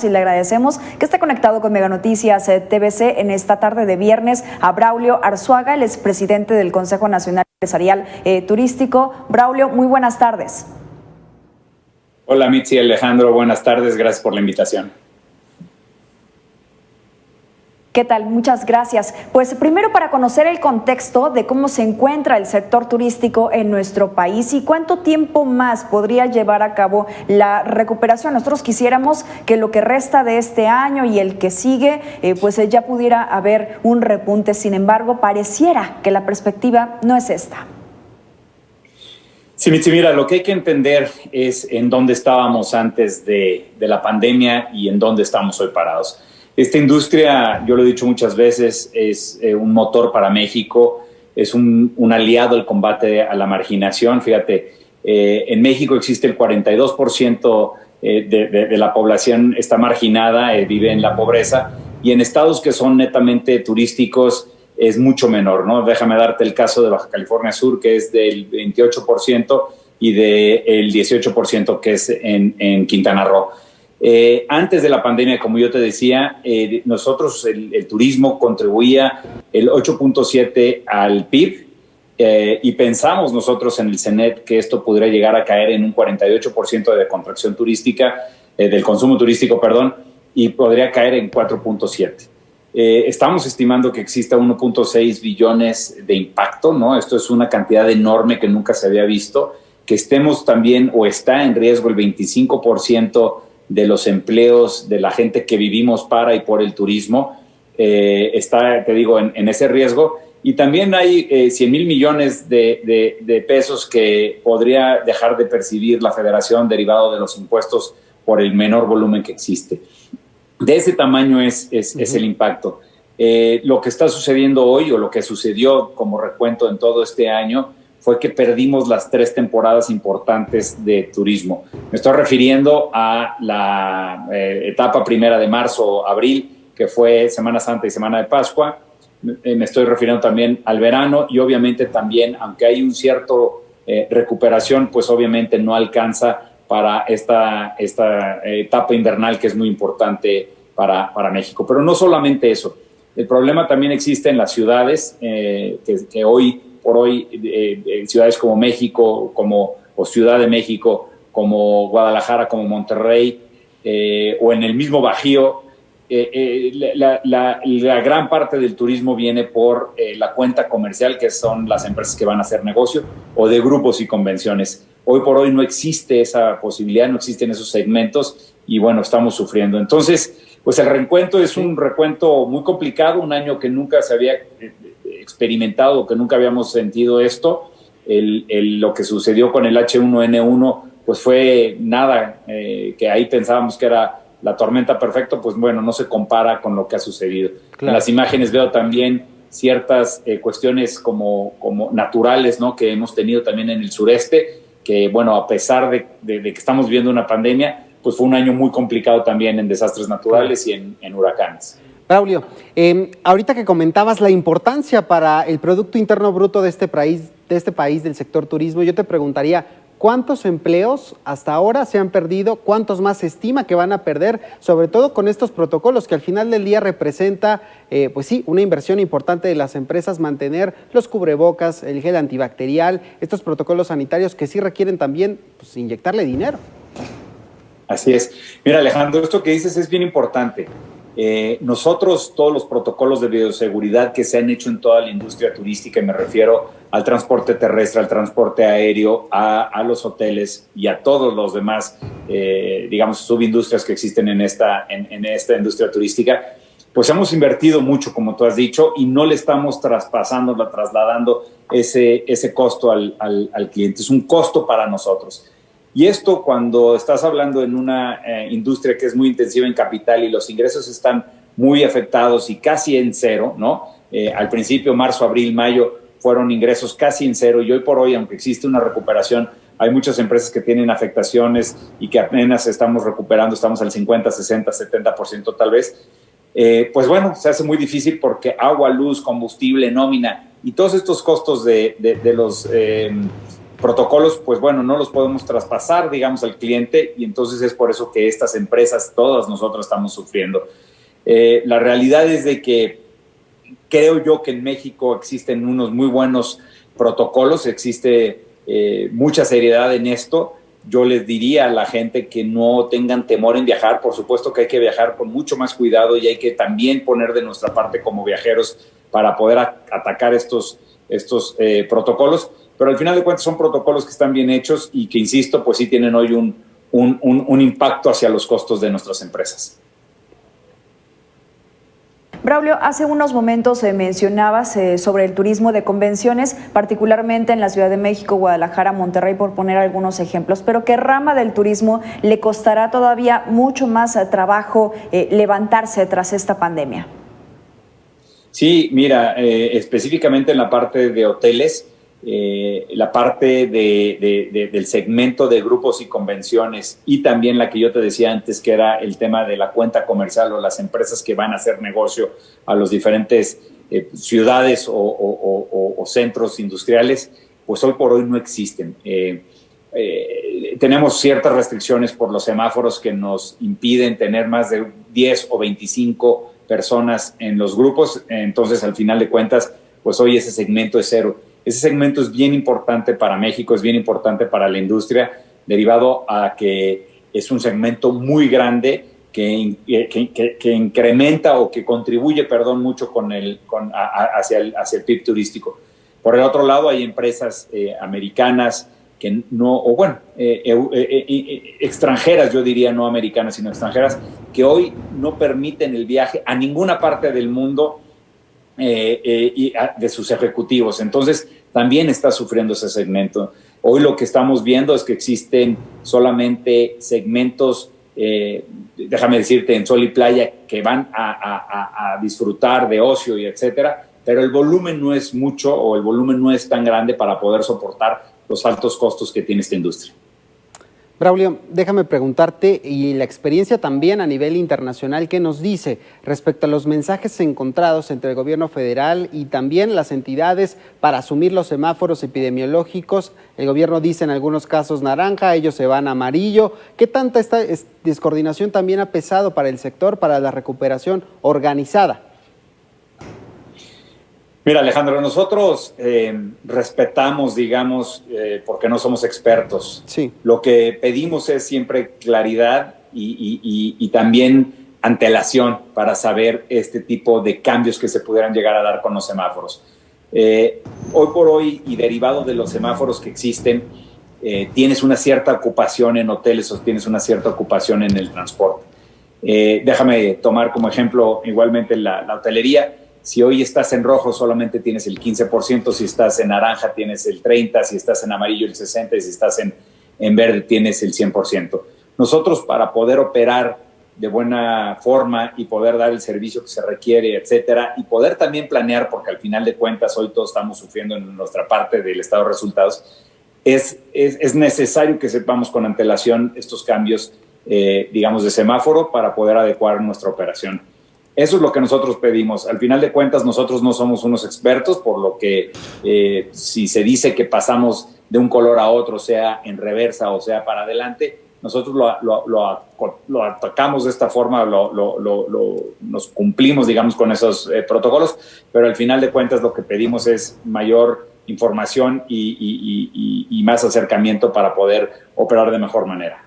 Y le agradecemos que esté conectado con Mega Noticias TVC en esta tarde de viernes a Braulio Arzuaga, el expresidente del Consejo Nacional Empresarial Turístico. Braulio, muy buenas tardes. Hola Mitzi, Alejandro, buenas tardes, gracias por la invitación. ¿Qué tal? Muchas gracias. Pues primero para conocer el contexto de cómo se encuentra el sector turístico en nuestro país y cuánto tiempo más podría llevar a cabo la recuperación. Nosotros quisiéramos que lo que resta de este año y el que sigue, pues ya pudiera haber un repunte. Sin embargo, pareciera que la perspectiva no es esta. Sí, Mitzi, mira, lo que hay que entender es en dónde estábamos antes de la pandemia y en dónde estamos hoy parados. Esta industria, yo lo he dicho muchas veces, es un motor para México, es un aliado al combate a la marginación. Fíjate, en México existe el 42% de la población está marginada, vive en la pobreza, y en estados que son netamente turísticos es mucho menor, ¿no? Déjame darte el caso de Baja California Sur, que es del 28%, y del 18% que es en Quintana Roo. Antes de la pandemia, como yo te decía, nosotros el turismo contribuía el 8.7 al PIB y pensamos nosotros en el CENET que esto podría llegar a caer en un 48% de contracción turística, del consumo turístico, perdón, y podría caer en 4.7. Estamos estimando que exista 1.6 billones de impacto, ¿no? Esto es una cantidad enorme que nunca se había visto, que estemos también o está en riesgo el 25% de los empleos de la gente que vivimos para y por el turismo, está, te digo, en ese riesgo. Y también hay 100 mil millones de pesos que podría dejar de percibir la federación derivado de los impuestos por el menor volumen que existe. De ese tamaño es el impacto. Lo que está sucediendo hoy, o lo que sucedió como recuento en todo este año, fue que perdimos las 3 temporadas importantes de turismo. Me estoy refiriendo a la etapa primera de marzo, abril, que fue Semana Santa y Semana de Pascua. Me estoy refiriendo también al verano y obviamente también, aunque hay un cierto recuperación, pues obviamente no alcanza para esta etapa invernal que es muy importante para México. Pero no solamente eso. El problema también existe en las ciudades que hoy por hoy ciudades como México, o Ciudad de México, como Guadalajara, como Monterrey, o en el mismo Bajío, la gran parte del turismo viene por la cuenta comercial, que son las empresas que van a hacer negocio, o de grupos y convenciones. Hoy por hoy no existe esa posibilidad, no existen esos segmentos, y bueno, estamos sufriendo. Entonces, pues el recuento es un recuento muy complicado, un año que nunca se había experimentado, que nunca habíamos sentido esto. Lo que sucedió con el H1N1 pues fue nada, que ahí pensábamos que era la tormenta perfecta, pues bueno, no se compara con lo que ha sucedido. Claro. En las imágenes veo también ciertas cuestiones como naturales, ¿no?, que hemos tenido también en el sureste, que bueno, a pesar de que estamos viviendo una pandemia, pues fue un año muy complicado también en desastres naturales y en huracanes. Braulio, ahorita que comentabas la importancia para el Producto Interno Bruto de este país del sector turismo, yo te preguntaría, ¿cuántos empleos hasta ahora se han perdido? ¿Cuántos más se estima que van a perder? Sobre todo con estos protocolos que al final del día representa, pues sí, una inversión importante de las empresas, mantener los cubrebocas, el gel antibacterial, estos protocolos sanitarios que sí requieren también pues, inyectarle dinero. Así es. Mira, Alejandro, esto que dices es bien importante. Nosotros, todos los protocolos de bioseguridad que se han hecho en toda la industria turística, y me refiero al transporte terrestre, al transporte aéreo, a los hoteles y a todos los demás, digamos, subindustrias que existen en esta industria turística, pues hemos invertido mucho, como tú has dicho, y no le estamos trasladando ese costo al cliente. Es un costo para nosotros. Y esto, cuando estás hablando en una industria que es muy intensiva en capital y los ingresos están muy afectados y casi en cero, ¿no? Al principio, marzo, abril, mayo, fueron ingresos casi en cero, y hoy por hoy, aunque existe una recuperación, hay muchas empresas que tienen afectaciones y que apenas estamos recuperando, estamos al 50, 60, 70% tal vez. Pues bueno, se hace muy difícil porque agua, luz, combustible, nómina y todos estos costos de los protocolos, pues bueno, no los podemos traspasar, digamos, al cliente, y entonces es por eso que estas empresas, todas nosotros estamos sufriendo. La realidad es de que creo yo que en México existen unos muy buenos protocolos, existe mucha seriedad en esto. Yo les diría a la gente que no tengan temor en viajar. Por supuesto que hay que viajar con mucho más cuidado y hay que también poner de nuestra parte como viajeros para poder atacar estos protocolos. Pero al final de cuentas son protocolos que están bien hechos y que, insisto, pues sí tienen hoy un impacto hacia los costos de nuestras empresas. Braulio, hace unos momentos mencionabas sobre el turismo de convenciones, particularmente en la Ciudad de México, Guadalajara, Monterrey, por poner algunos ejemplos, pero ¿qué rama del turismo le costará todavía mucho más trabajo levantarse tras esta pandemia? Sí, mira, específicamente en la parte de hoteles, la parte del segmento de grupos y convenciones, y también la que yo te decía antes, que era el tema de la cuenta comercial o las empresas que van a hacer negocio a los diferentes ciudades o centros industriales, pues hoy por hoy no existen. Tenemos ciertas restricciones por los semáforos que nos impiden tener más de 10 o 25 personas en los grupos, entonces al final de cuentas, pues hoy ese segmento es cero. Ese segmento es bien importante para México, es bien importante para la industria, derivado a que es un segmento muy grande que incrementa o que contribuye, mucho hacia el PIB turístico. Por el otro lado, hay empresas americanas que no, o bueno, extranjeras, yo diría, no americanas, sino extranjeras, que hoy no permiten el viaje a ninguna parte del mundo de sus ejecutivos. Entonces también está sufriendo ese segmento. Hoy lo que estamos viendo es que existen solamente segmentos, déjame decirte, en sol y playa, que van a disfrutar de ocio y etcétera, pero el volumen no es mucho o el volumen no es tan grande para poder soportar los altos costos que tiene esta industria. Braulio, déjame preguntarte, y la experiencia también a nivel internacional, ¿qué nos dice respecto a los mensajes encontrados entre el gobierno federal y también las entidades para asumir los semáforos epidemiológicos? El gobierno dice en algunos casos naranja, ellos se van a amarillo. ¿Qué tanta esta descoordinación también ha pesado para el sector, para la recuperación organizada? Mira, Alejandro, nosotros respetamos, digamos, porque no somos expertos. Sí. Lo que pedimos es siempre claridad y también antelación para saber este tipo de cambios que se pudieran llegar a dar con los semáforos. Hoy por hoy, y derivado de los semáforos que existen, tienes una cierta ocupación en hoteles o tienes una cierta ocupación en el transporte. Déjame tomar como ejemplo igualmente la hotelería. Si hoy estás en rojo, solamente tienes el 15%, si estás en naranja tienes el 30%, si estás en amarillo el 60% y si estás en verde tienes el 100%. Nosotros, para poder operar de buena forma y poder dar el servicio que se requiere, etcétera, y poder también planear, porque al final de cuentas hoy todos estamos sufriendo en nuestra parte del estado de resultados, es necesario que sepamos con antelación estos cambios, digamos, de semáforo para poder adecuar nuestra operación. Eso es lo que nosotros pedimos. Al final de cuentas, nosotros no somos unos expertos, por lo que si se dice que pasamos de un color a otro, sea en reversa o sea para adelante, nosotros lo atacamos de esta forma, nos cumplimos, digamos, con esos protocolos, pero al final de cuentas lo que pedimos es mayor información y más acercamiento para poder operar de mejor manera.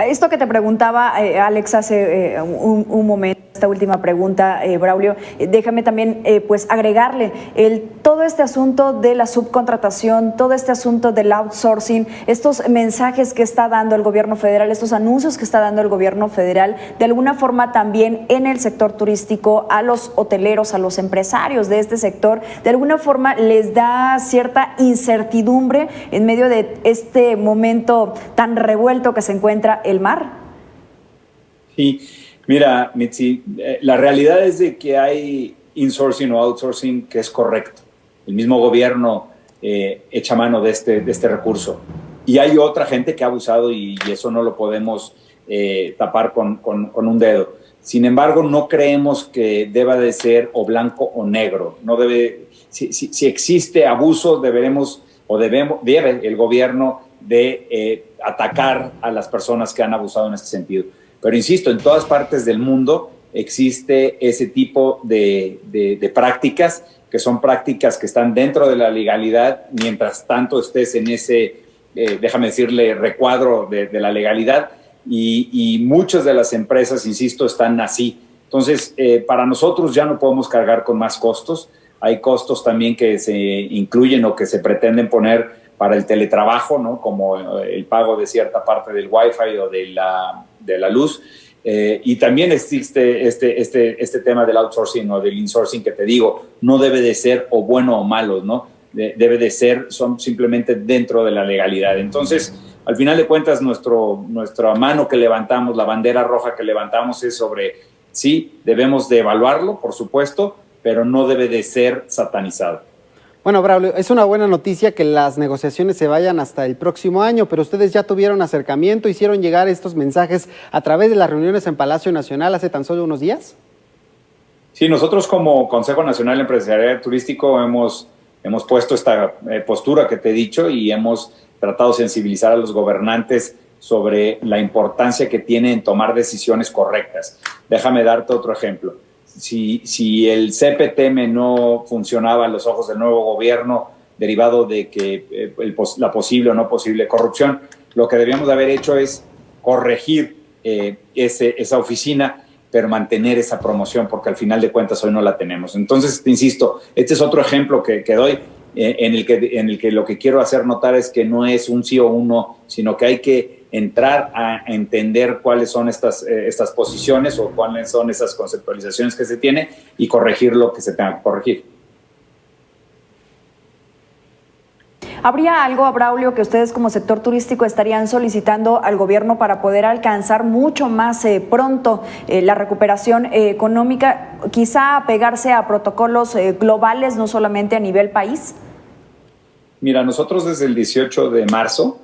Esto que te preguntaba, Alex, hace un momento, esta última pregunta, Braulio, déjame también pues agregarle todo este asunto de la subcontratación, todo este asunto del outsourcing, estos mensajes que está dando el gobierno federal, estos anuncios que está dando el gobierno federal, de alguna forma también en el sector turístico, a los hoteleros, a los empresarios de este sector, de alguna forma les da cierta incertidumbre en medio de este momento tan revuelto que se encuentra el mar. Sí, mira, Mitzi, la realidad es de que hay insourcing o outsourcing que es correcto. El mismo gobierno echa mano de este recurso. Y hay otra gente que ha abusado y eso no lo podemos tapar con un dedo. Sin embargo, no creemos que deba de ser o blanco o negro. No debe, si existe abuso, debe el gobierno de atacar a las personas que han abusado en este sentido. Pero insisto, en todas partes del mundo existe ese tipo de prácticas, que son prácticas que están dentro de la legalidad, mientras tanto estés en ese, déjame decirle, recuadro de la legalidad, y muchas de las empresas, insisto, están así. Entonces, para nosotros ya no podemos cargar con más costos. Hay costos también que se incluyen o que se pretenden poner para el teletrabajo, ¿no? Como el pago de cierta parte del Wi-Fi o de la luz. Y también existe este tema del outsourcing o del insourcing que te digo, no debe de ser o bueno o malo, ¿no? Debe de ser, son simplemente dentro de la legalidad. Entonces, al final de cuentas, nuestra mano que levantamos, la bandera roja que levantamos es sobre, sí, debemos de evaluarlo, por supuesto, pero no debe de ser satanizado. Bueno, Braulio, es una buena noticia que las negociaciones se vayan hasta el próximo año, pero ustedes ya tuvieron acercamiento, hicieron llegar estos mensajes a través de las reuniones en Palacio Nacional hace tan solo unos días. Sí, nosotros como Consejo Nacional Empresarial Turístico hemos puesto esta postura que te he dicho y hemos tratado de sensibilizar a los gobernantes sobre la importancia que tiene en tomar decisiones correctas. Déjame darte otro ejemplo. Si el CPTM no funcionaba a los ojos del nuevo gobierno derivado de que la posible o no posible corrupción, lo que debíamos de haber hecho es corregir esa oficina, pero mantener esa promoción, porque al final de cuentas hoy no la tenemos. Entonces, te insisto, este es otro ejemplo que doy en el que lo que quiero hacer notar es que no es un sí o un no, sino que hay que entrar a entender cuáles son estas posiciones o cuáles son esas conceptualizaciones que se tiene y corregir lo que se tenga que corregir. ¿Habría algo, Braulio, que ustedes como sector turístico estarían solicitando al gobierno para poder alcanzar mucho más pronto la recuperación económica, quizá apegarse a protocolos globales, no solamente a nivel país? Mira, nosotros desde el 18 de marzo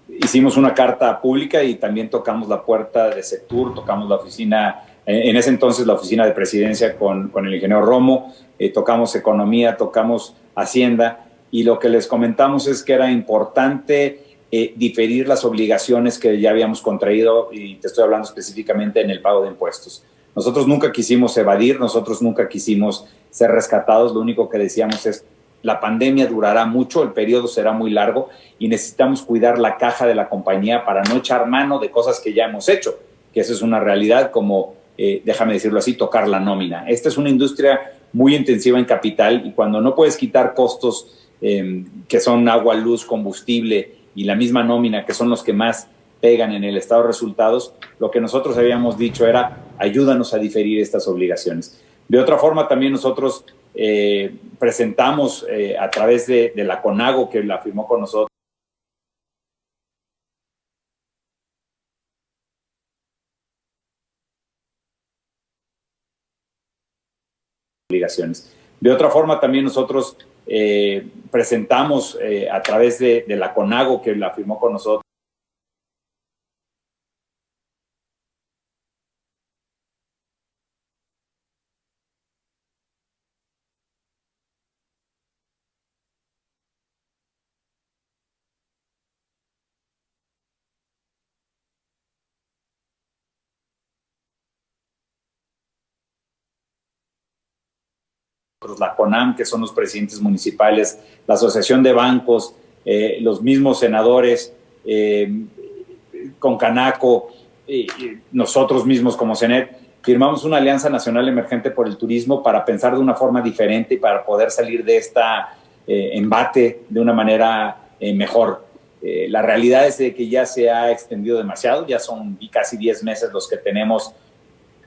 hicimos una carta pública y también tocamos la puerta de Sectur, tocamos la oficina, en ese entonces la oficina de presidencia con el ingeniero Romo, tocamos economía, tocamos Hacienda, y lo que les comentamos es que era importante diferir las obligaciones que ya habíamos contraído, y te estoy hablando específicamente en el pago de impuestos. Nosotros nunca quisimos evadir, nosotros nunca quisimos ser rescatados, lo único que decíamos es la pandemia durará mucho, el periodo será muy largo y necesitamos cuidar la caja de la compañía para no echar mano de cosas que ya hemos hecho, que eso es una realidad como, déjame decirlo así, tocar la nómina. Esta es una industria muy intensiva en capital y cuando no puedes quitar costos que son agua, luz, combustible y la misma nómina, que son los que más pegan en el estado de resultados, lo que nosotros habíamos dicho era ayúdanos a diferir estas obligaciones. De otra forma, también nosotros presentamos a través de la CONAGO, que la firmó con nosotros, obligaciones. De otra forma, también nosotros presentamos a través de la CONAGO, que la firmó con nosotros, la CONAM, que son los presidentes municipales, la Asociación de Bancos, los mismos senadores, con Canaco, nosotros mismos como CENET, firmamos una Alianza Nacional Emergente por el Turismo para pensar de una forma diferente y para poder salir de esta embate de una manera mejor. La realidad es de que ya se ha extendido demasiado, ya son casi 10 meses los que tenemos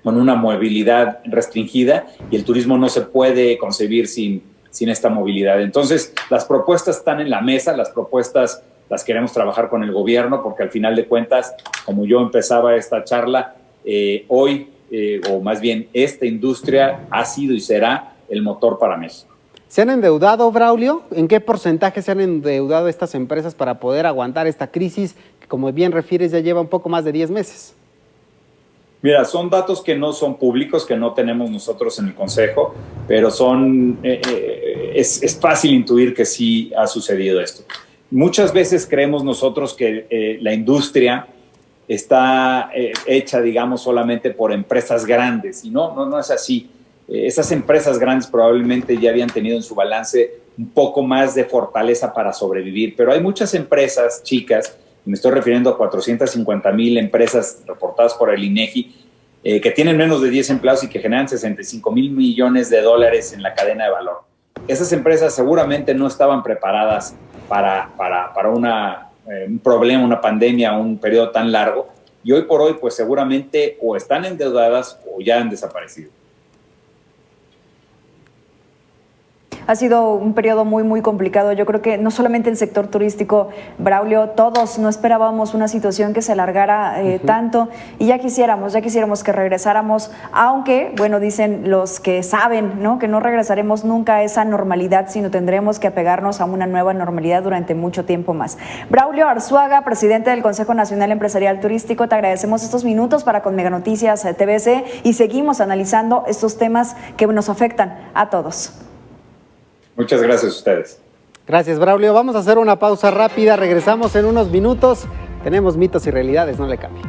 con una movilidad restringida y el turismo no se puede concebir sin esta movilidad. Entonces, las propuestas están en la mesa, las propuestas las queremos trabajar con el gobierno porque al final de cuentas, como yo empezaba esta charla, hoy, o más bien esta industria ha sido y será el motor para México. ¿Se han endeudado, Braulio? ¿En qué porcentaje se han endeudado estas empresas para poder aguantar esta crisis que, como bien refieres, ya lleva un poco más de 10 meses? Mira, son datos que no son públicos, que no tenemos nosotros en el Consejo, pero es fácil intuir que sí ha sucedido esto. Muchas veces creemos nosotros que la industria está hecha, digamos, solamente por empresas grandes, y no es así. Esas empresas grandes probablemente ya habían tenido en su balance un poco más de fortaleza para sobrevivir, pero hay muchas empresas chicas, me estoy refiriendo a 450,000 empresas reportadas por el INEGI, que tienen menos de 10 empleados y que generan 65,000 millones de dólares en la cadena de valor. Esas empresas seguramente no estaban preparadas para un problema, una pandemia, un periodo tan largo, y hoy por hoy pues seguramente o están endeudadas o ya han desaparecido. Ha sido un periodo muy, muy complicado. Yo creo que no solamente el sector turístico, Braulio, todos no esperábamos una situación que se alargara tanto, y ya quisiéramos que regresáramos, aunque, bueno, dicen los que saben, ¿no?, que no regresaremos nunca a esa normalidad, sino tendremos que apegarnos a una nueva normalidad durante mucho tiempo más. Braulio Arzuaga, presidente del Consejo Nacional Empresarial Turístico, te agradecemos estos minutos para con Mega Noticias TVC y seguimos analizando estos temas que nos afectan a todos. Muchas gracias a ustedes. Gracias, Braulio. Vamos a hacer una pausa rápida. Regresamos en unos minutos. Tenemos mitos y realidades, no le cambie.